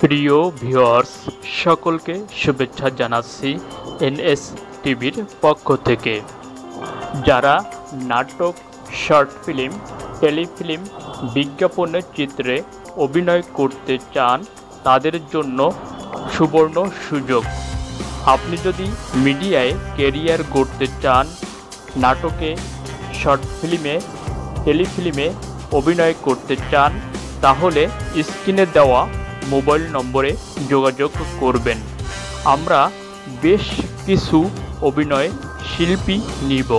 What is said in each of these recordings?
প্রিয় ভিউয়ার্স সকলকে শুভেচ্ছা জানাচ্ছি এনএস টিভির পক্ষ থেকে। যারা নাটক, শর্ট ফিল্ম, টেলিফিল্ম, বিজ্ঞাপনের চিত্রে অভিনয় করতে চান তাদের জন্য সুবর্ণ সুযোগ। আপনি যদি মিডিয়ায় ক্যারিয়ার গড়তে চান, নাটকে, শর্ট ফিল্মে, টেলিফিল্মে অভিনয় করতে চান, তাহলে স্ক্রিনে দেওয়া মোবাইল নম্বরে যোগাযোগ করবেন। আমরা বেশ কিছু অভিনয় শিল্পী নিব।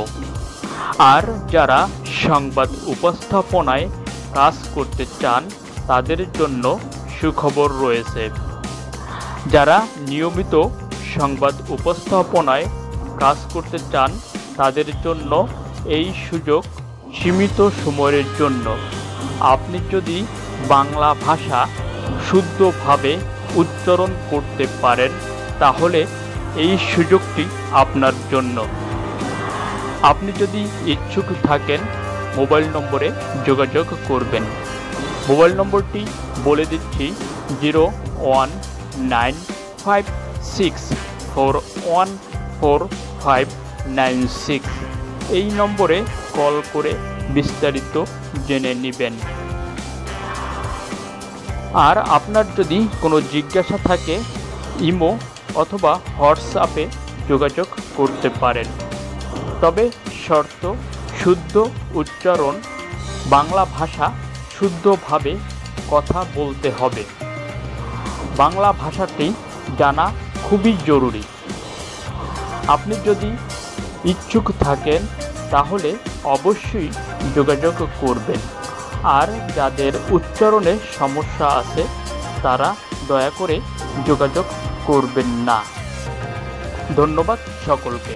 আর যারা সংবাদ উপস্থাপনায় কাজ করতে চান তাদের জন্য সুখবর রয়েছে। যারা নিয়মিত সংবাদ উপস্থাপনায় কাজ করতে চান তাদের জন্য এই সুযোগ সীমিত সময়ের জন্য। আপনি যদি বাংলা ভাষা শুদ্ধভাবে উচ্চারণ করতে পারেন তাহলে এই সুযোগটি আপনার জন্য। আপনি যদি ইচ্ছুক থাকেন মোবাইল নম্বরে যোগাযোগ করবেন। মোবাইল নম্বরটি বলে দিচ্ছি 01956414596। এই নম্বরে কল করে বিস্তারিত জেনে নেবেন। আর আপনার যদি কোনো জিজ্ঞাসা থাকে ইমো অথবা হোয়াটসঅ্যাপে যোগাযোগ করতে পারেন। তবে শর্ত শুদ্ধ উচ্চারণ, বাংলা ভাষা শুদ্ধভাবে কথা বলতে হবে। বাংলা ভাষাটি জানা খুবই জরুরি। আপনি যদি ইচ্ছুক থাকেন তাহলে অবশ্যই যোগাযোগ করবেন। আর যাদের উচ্চারণে সমস্যা আছে তারা দয়া করে যোগাযোগ করবেন না। ধন্যবাদ সকলকে।